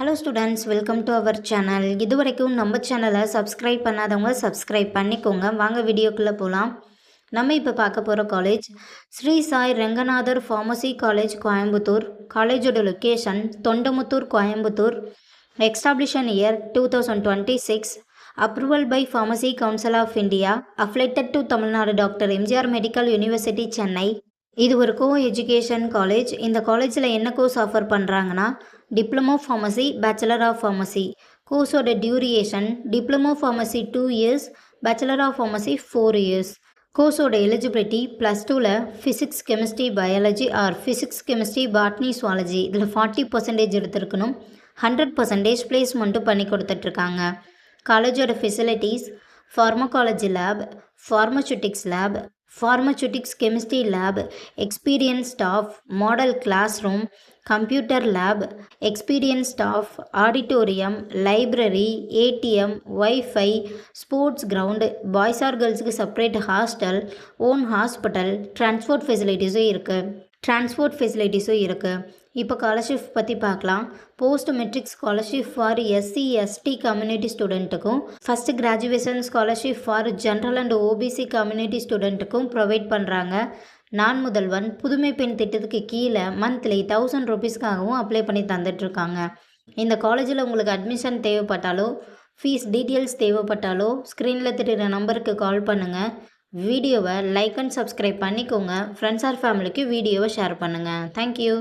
Hello students, welcome to our channel. இது வரைக்கும் நம்ம சேனலை சப்ஸ்கிரைப் பண்ணாதவங்க சப்ஸ்கிரைப் பண்ணிக்கோங்க. வாங்க வீடியோக்குள்ளே போகலாம். நம்ம இப்போ பார்க்க போகிற college Sri Sai Ranganathar pharmacy college, Coimbatore. காலேஜோட location Thondamuthur, Coimbatore. Establishment year 2026. Approval by pharmacy council of India. Affiliated to Tamil Nadu doctor MGR medical university, Chennai. இது ஒரு கோ எஜுகேஷன் காலேஜ். இந்த காலேஜில் என்ன கோர்ஸ் ஆஃபர் பண்ணுறாங்கன்னா diploma pharmacy, bachelor of pharmacy. கோர்ஸோட duration diploma pharmacy 2 years, bachelor of pharmacy 4 years. கோர்ஸோட eligibility +2ல் physics, chemistry, biology or physics, chemistry, botany, zoology இதில் 40% எடுத்திருக்கணும். 100% பிளேஸ்மெண்ட்டும் பண்ணி கொடுத்துட்ருக்காங்க. காலேஜோட facilities pharmacology lab, pharmaceutics lab, pharmaceutics chemistry lab, experience staff, model class room, computer lab, experience staff, auditorium, library, ATM, WiFi, sports ground, boys or கேர்ள்ஸுக்கு separate hostel, own hospital, transport ஃபெசிலிட்டிஸும் இருக்குது. இப்போ ஸ்காலர்ஷிப் பற்றி பார்க்கலாம். Post matric scholarship for SC ST community ஸ்டூடெண்ட்டுக்கும், first graduation scholarship for general and OBC community ஸ்டூடெண்ட்டுக்கும் provide பண்ணுறாங்க. நான் முதல்வன் புதுமை பெண் திட்டத்துக்கு கீழே மந்த்லி 1000 ருபீஸ்க்காகவும் அப்ளை பண்ணி தந்துட்டுருக்காங்க. இந்த காலேஜில் உங்களுக்கு அட்மிஷன் தேவைப்பட்டாலோ, ஃபீஸ் டீட்டெயில்ஸ் தேவைப்பட்டாலோ ஸ்க்ரீனில் தெரிகிற நம்பருக்கு கால் பண்ணுங்கள். வீடியோவை லைக் அண்ட் சப்ஸ்கிரைப் பண்ணிக்கோங்க. ஃப்ரெண்ட்ஸ் ஆர் ஃபேமிலிக்கு வீடியோவை ஷேர் பண்ணுங்கள். தேங்க்யூ.